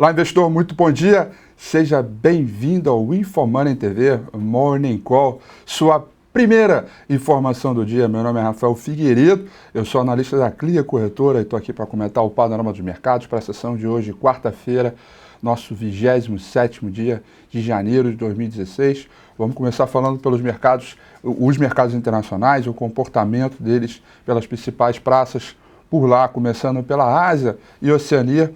Olá, investidor, muito bom dia. Seja bem-vindo ao InfoMoney TV Morning Call, sua primeira informação do dia. Meu nome é Rafael Figueiredo, eu sou analista da Clia Corretora e estou aqui para comentar o panorama dos mercados para a sessão de hoje, quarta-feira, nosso 27º dia de janeiro de 2016. Vamos começar falando pelos mercados, os mercados internacionais, o comportamento deles pelas principais praças por lá, começando pela Ásia e Oceania,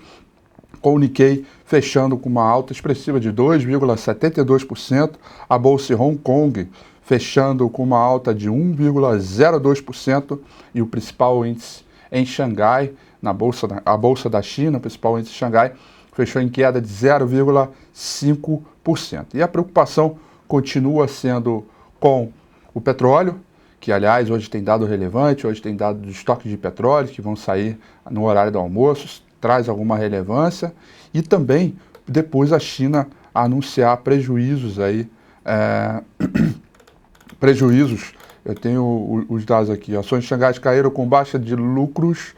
com o Nikkei fechando com uma alta expressiva de 2,72%, a Bolsa de Hong Kong fechando com uma alta de 1,02% e o principal índice em Xangai, a Bolsa da China, o principal índice de Xangai, fechou em queda de 0,5%. E a preocupação continua sendo com o petróleo, que aliás hoje tem dado relevante, hoje tem dado de estoque de petróleo que vão sair no horário do almoço, traz alguma relevância, e também depois a China anunciar prejuízos aí, eu tenho os dados aqui, ações de Xangai caíram com baixa de lucros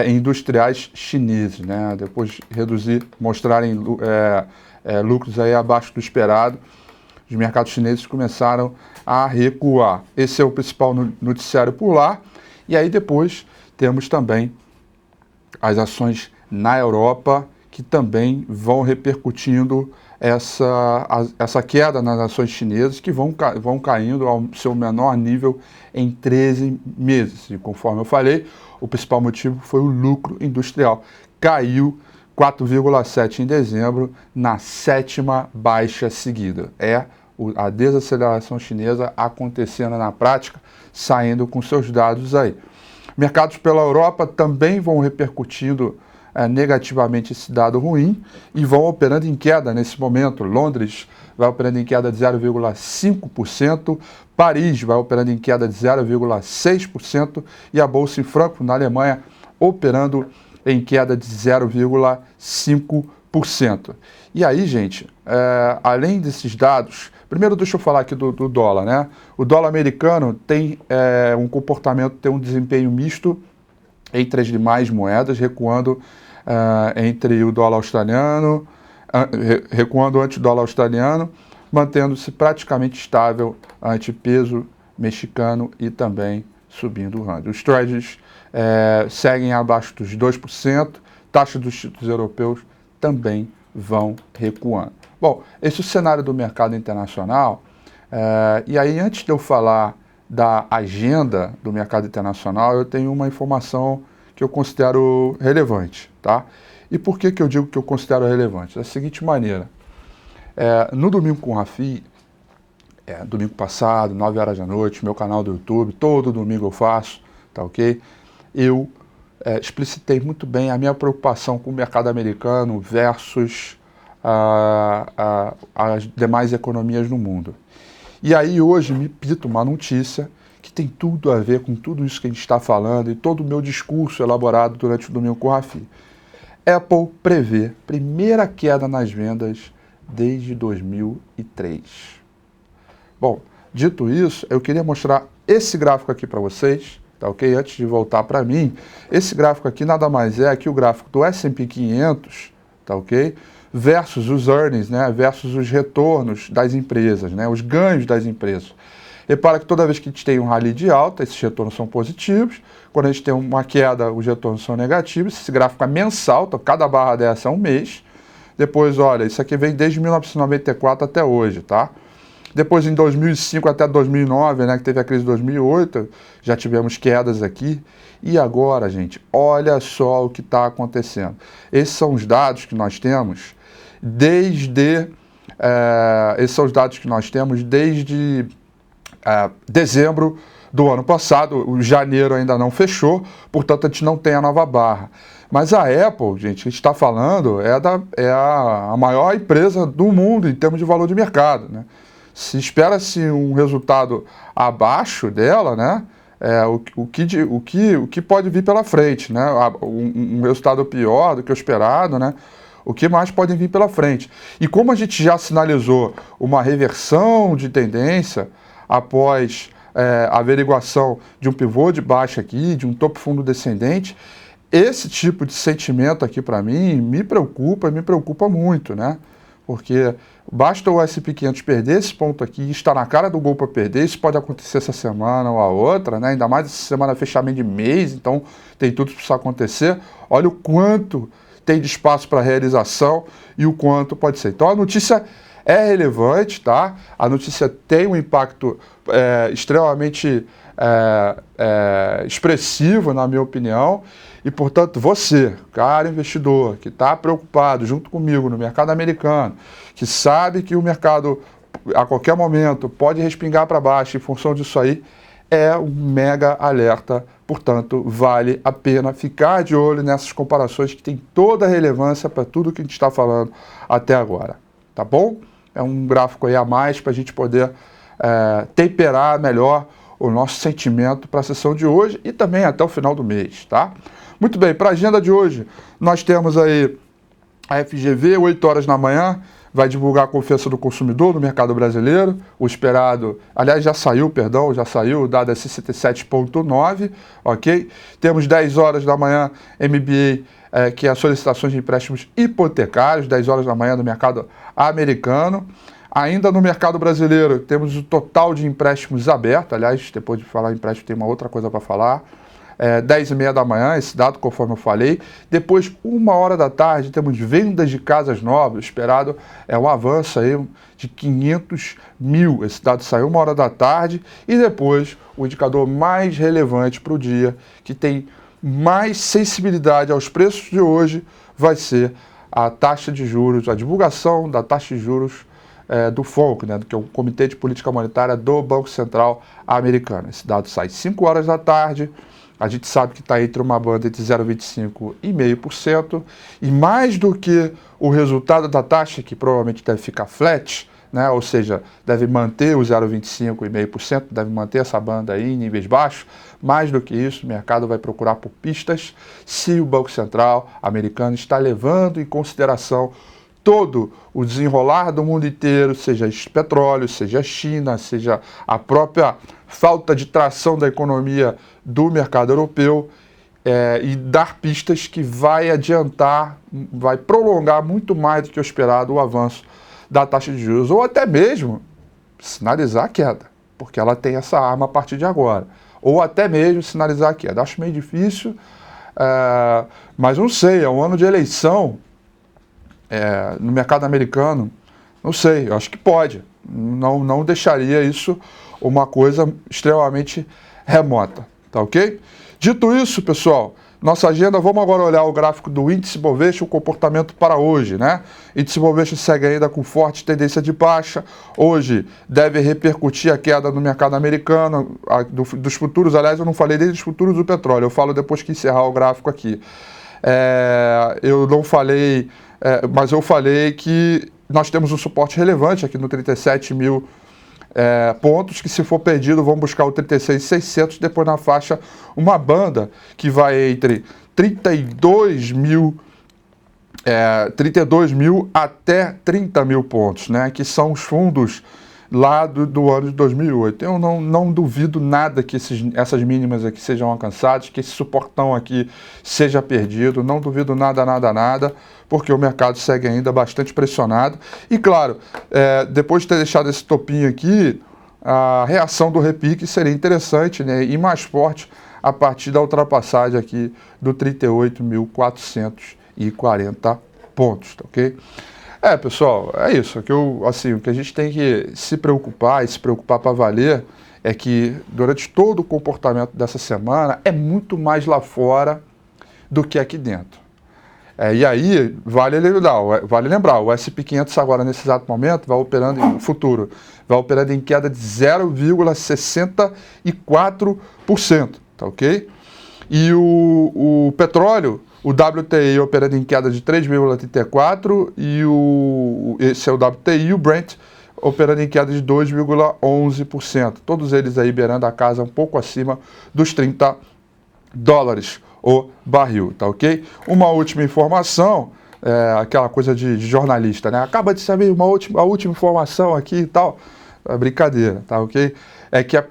industriais chineses, né? Depois mostrarem lucros aí abaixo do esperado, os mercados chineses começaram a recuar. Esse é o principal noticiário por lá, e aí depois temos também as ações na Europa, que também vão repercutindo essa queda nas ações chinesas, que vão caindo ao seu menor nível em 13 meses. E conforme eu falei, o principal motivo foi o lucro industrial. Caiu 4,7% em dezembro, na 7ª baixa seguida. A desaceleração chinesa acontecendo na prática, saindo com seus dados aí. Mercados pela Europa também vão repercutindo negativamente esse dado ruim e vão operando em queda nesse momento. Londres vai operando em queda de 0,5%, Paris vai operando em queda de 0,6% e a Bolsa em Frankfurt, na Alemanha, operando em queda de 0,5%. E aí, gente, além desses dados, primeiro deixa eu falar aqui do dólar, né? O dólar americano tem um comportamento, tem um desempenho misto entre as demais moedas, recuando entre o dólar australiano, recuando ante o dólar australiano, mantendo-se praticamente estável ante peso mexicano e também subindo o rand. Os trades seguem abaixo dos 2%, taxas dos títulos europeus também vão recuando. Bom, esse é o cenário do mercado internacional, e aí antes de eu falar da agenda do mercado internacional, eu tenho uma informação que eu considero relevante, tá? E por que eu digo que eu considero relevante? Da seguinte maneira, no Domingo com o Rafi, domingo passado, 9 horas da noite, meu canal do YouTube, todo domingo eu faço, tá ok? Eu explicitei muito bem a minha preocupação com o mercado americano versus as demais economias no mundo. E aí hoje me pita uma notícia que tem tudo a ver com tudo isso que a gente está falando e todo o meu discurso elaborado durante o Domingo com o Rafi. Apple prevê primeira queda nas vendas desde 2003. Bom, dito isso, eu queria mostrar esse gráfico aqui para vocês, tá ok? Antes de voltar para mim, esse gráfico aqui nada mais é que o gráfico do S&P 500, tá ok? Versus os earnings, né? Versus os retornos das empresas, né? Os ganhos das empresas. Repara que toda vez que a gente tem um rally de alta, esses retornos são positivos. Quando a gente tem uma queda, os retornos são negativos. Esse gráfico é mensal, então cada barra dessa é um mês. Depois, olha, isso aqui vem desde 1994 até hoje, tá? Depois, em 2005 até 2009, né, que teve a crise de 2008, já tivemos quedas aqui. E agora, gente, olha só o que está acontecendo. Esses são os dados que nós temos desde dezembro do ano passado. O janeiro ainda não fechou, portanto a gente não tem a nova barra. Mas a Apple, gente, a gente está falando, é a maior empresa do mundo em termos de valor de mercado, né? Se espera-se um resultado abaixo dela, né? O que pode vir pela frente, né? Um resultado pior do que o esperado, né? O que mais pode vir pela frente? E como a gente já sinalizou uma reversão de tendência após a averiguação de um pivô de baixa aqui, de um topo fundo descendente, esse tipo de sentimento aqui para mim me preocupa muito, né? Porque basta o S&P 500 perder esse ponto aqui, estar na cara do gol para perder, isso pode acontecer essa semana ou a outra, né? Ainda mais essa semana fechamento de mês, então tem tudo para isso acontecer. Olha o quanto tem de espaço para realização e o quanto pode ser. Então a notícia é relevante, tá? A notícia tem um impacto extremamente expressivo, na minha opinião, e, portanto, você, cara investidor, que está preocupado junto comigo no mercado americano, que sabe que o mercado, a qualquer momento, pode respingar para baixo em função disso aí, é um mega alerta. Portanto, vale a pena ficar de olho nessas comparações que tem toda a relevância para tudo que a gente está falando até agora, tá bom? É um gráfico aí a mais para a gente poder temperar melhor o nosso sentimento para a sessão de hoje e também até o final do mês, tá? Muito bem, para a agenda de hoje, nós temos aí a FGV, 8 horas da manhã, vai divulgar a confiança do consumidor no mercado brasileiro, o esperado, aliás, já saiu, o dado é 67,9, ok? Temos 10 horas da manhã, MBA, que é as solicitações de empréstimos hipotecários, 10 horas da manhã no mercado americano. Ainda no mercado brasileiro, temos o total de empréstimos abertos, aliás, depois de falar em empréstimo, tem uma outra coisa para falar. 10h30 da manhã, esse dado, conforme eu falei. Depois, 1h da tarde, temos vendas de casas novas. O esperado é um avanço aí de 500 mil. Esse dado saiu 1h da tarde. E depois, o indicador mais relevante para o dia, que tem mais sensibilidade aos preços de hoje, vai ser a taxa de juros, a divulgação da taxa de juros do FONC, né, que é o Comitê de Política Monetária do Banco Central americano. Esse dado sai 5h da tarde. A gente sabe que está entre uma banda entre 0,25% e 0,5%, e mais do que o resultado da taxa, que provavelmente deve ficar flat, né, ou seja, deve manter o 0,25% e 0,5%, deve manter essa banda aí em níveis baixos, mais do que isso, o mercado vai procurar por pistas se o Banco Central americano está levando em consideração todo o desenrolar do mundo inteiro, seja petróleo, seja China, seja a própria falta de tração da economia do mercado europeu, e dar pistas que vai adiantar, vai prolongar muito mais do que o esperado o avanço da taxa de juros, ou até mesmo sinalizar a queda, porque ela tem essa arma a partir de agora, ou até mesmo sinalizar a queda. Acho meio difícil, mas não sei, é um ano de eleição, no mercado americano, não sei, eu acho que pode. Não deixaria isso uma coisa extremamente remota, tá ok? Dito isso, pessoal, nossa agenda, vamos agora olhar o gráfico do índice Bovespa, o comportamento para hoje, né? Índice Bovespa segue ainda com forte tendência de baixa. Hoje deve repercutir a queda no mercado americano, dos futuros, aliás, eu não falei desde os futuros do petróleo, eu falo depois que encerrar o gráfico aqui. Eu não falei, mas eu falei que nós temos um suporte relevante aqui no 37 mil pontos, que se for perdido vão buscar o 36.600, depois na faixa uma banda que vai entre 32 mil até 30 mil pontos, né, que são os fundos lá do ano de 2008. Eu não duvido nada que essas mínimas aqui sejam alcançadas, que esse suportão aqui seja perdido, não duvido nada, porque o mercado segue ainda bastante pressionado. E claro, depois de ter deixado esse topinho aqui, a reação do repique seria interessante, né, e mais forte a partir da ultrapassagem aqui do 38.440 pontos, tá ok? Pessoal, é isso. O que a gente tem que se preocupar, e se preocupar para valer, é que durante todo o comportamento dessa semana é muito mais lá fora do que aqui dentro. E aí, vale lembrar, o S&P 500 agora, nesse exato momento, vai operando em futuro, vai operando em queda de 0,64%, tá ok? E o petróleo, o WTI operando em queda de 3,34% e esse é o WTI, e o Brent operando em queda de 2,11%. Todos eles aí beirando a casa um pouco acima dos $30 o barril, tá ok? Uma última informação, aquela coisa de jornalista, né? Acaba de saber a última informação aqui e tal. É brincadeira, tá ok? É que a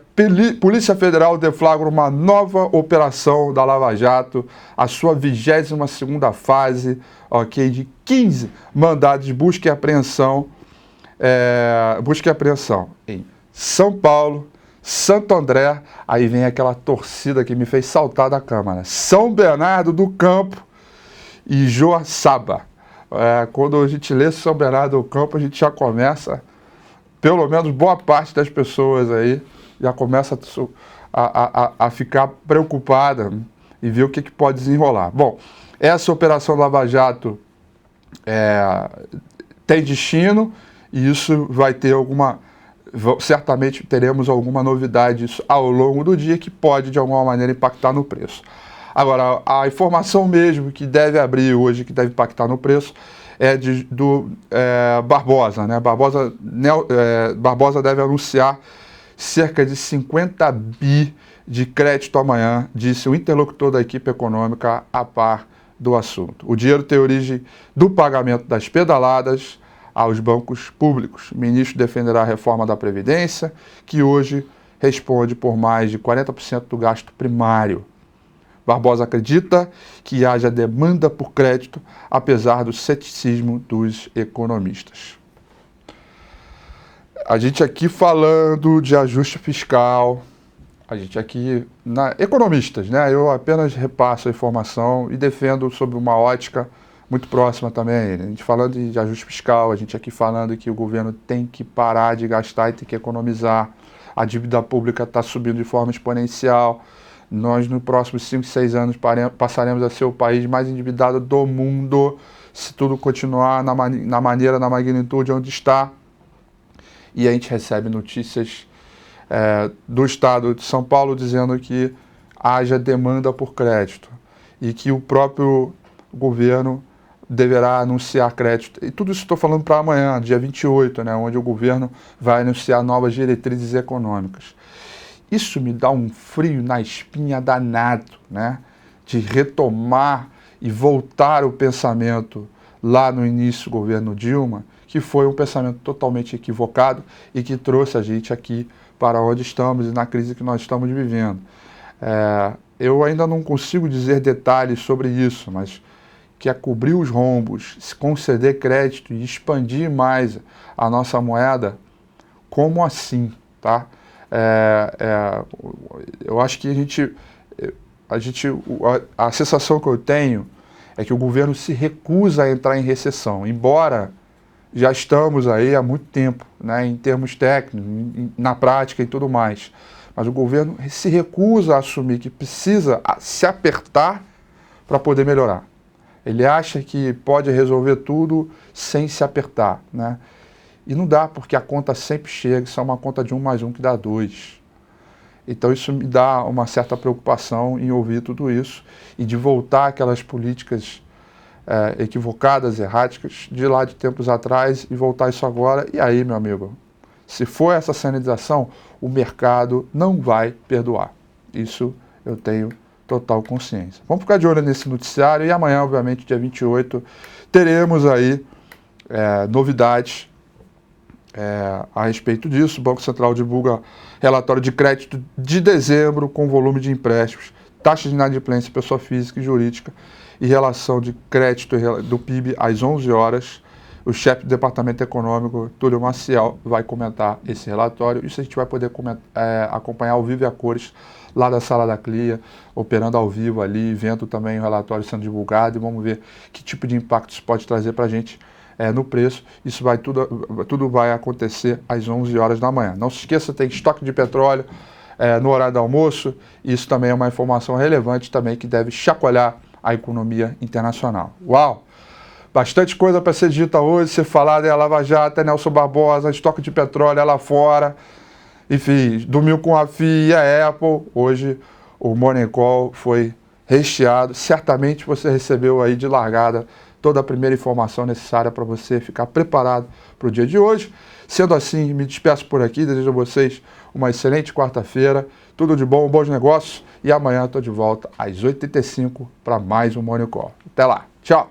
Polícia Federal deflagra uma nova operação da Lava Jato, a sua 22ª fase, ok? De 15 mandados de busca e apreensão, em São Paulo, Santo André, aí vem aquela torcida que me fez saltar da cama, né? São Bernardo do Campo e Joaçaba. Quando a gente lê São Bernardo do Campo, a gente já começa, pelo menos boa parte das pessoas aí, já começa a ficar preocupada e ver o que pode desenrolar. Bom, essa Operação Lava Jato tem destino e isso vai ter certamente teremos alguma novidade ao longo do dia que pode de alguma maneira impactar no preço. Agora, a informação mesmo que deve abrir hoje, que deve impactar no preço, é do Barbosa, né? Barbosa deve anunciar cerca de 50 bi de crédito amanhã, disse o interlocutor da equipe econômica a par do assunto. O dinheiro tem origem do pagamento das pedaladas aos bancos públicos. O ministro defenderá a reforma da Previdência, que hoje responde por mais de 40% do gasto primário. Barbosa acredita que haja demanda por crédito, apesar do ceticismo dos economistas. A gente aqui falando de ajuste fiscal, a gente aqui, economistas, né? Eu apenas repasso a informação e defendo sob uma ótica muito próxima também. A gente falando de ajuste fiscal, a gente aqui falando que o governo tem que parar de gastar e tem que economizar. A dívida pública está subindo de forma exponencial. Nós, nos próximos 5, 6 anos, passaremos a ser o país mais endividado do mundo, se tudo continuar na magnitude onde está. E a gente recebe notícias do estado de São Paulo dizendo que haja demanda por crédito e que o próprio governo deverá anunciar crédito. E tudo isso estou falando para amanhã, dia 28, né, onde o governo vai anunciar novas diretrizes econômicas. Isso me dá um frio na espinha danado, né, de retomar e voltar o pensamento lá no início do governo Dilma, que foi um pensamento totalmente equivocado e que trouxe a gente aqui para onde estamos e na crise que nós estamos vivendo. Eu ainda não consigo dizer detalhes sobre isso, mas que é cobrir os rombos, conceder crédito e expandir mais a nossa moeda, como assim, tá? Eu acho que a sensação que eu tenho é que o governo se recusa a entrar em recessão, embora já estamos aí há muito tempo, né, em termos técnicos, na prática e tudo mais. Mas o governo se recusa a assumir que precisa se apertar para poder melhorar. Ele acha que pode resolver tudo sem se apertar, né? E não dá, porque a conta sempre chega, isso é uma conta de 1 mais 1 que dá 2. Então isso me dá uma certa preocupação em ouvir tudo isso e de voltar aquelas políticas equivocadas, erráticas, de lá de tempos atrás e voltar isso agora. E aí, meu amigo, se for essa sanitização, o mercado não vai perdoar. Isso eu tenho total consciência. Vamos ficar de olho nesse noticiário e amanhã, obviamente, dia 28, teremos aí novidades a respeito disso. O Banco Central divulga relatório de crédito de dezembro com volume de empréstimos, taxa de inadimplência pessoa física e jurídica e relação de crédito do PIB às 11 horas. O chefe do Departamento Econômico, Túlio Maciel, vai comentar esse relatório. Isso a gente vai poder acompanhar ao vivo e a cores lá da sala da CLIA, operando ao vivo ali, vendo também o relatório sendo divulgado e vamos ver que tipo de impacto isso pode trazer para a gente no preço. Isso tudo vai acontecer às 11 horas da manhã. Não se esqueça, tem estoque de petróleo no horário do almoço. Isso também é uma informação relevante também que deve chacoalhar a economia internacional. Uau! Bastante coisa para ser dita hoje, ser falada, é Lava Jato, é Nelson Barbosa, estoque de petróleo é lá fora. Enfim, dormiu com a FIA e a Apple. Hoje o Morning Call foi recheado. Certamente você recebeu aí de largada toda a primeira informação necessária para você ficar preparado para o dia de hoje. Sendo assim, me despeço por aqui, desejo a vocês uma excelente quarta-feira, tudo de bom, bons negócios, e amanhã estou de volta às 8h35 para mais um Morning Call. Até lá, tchau!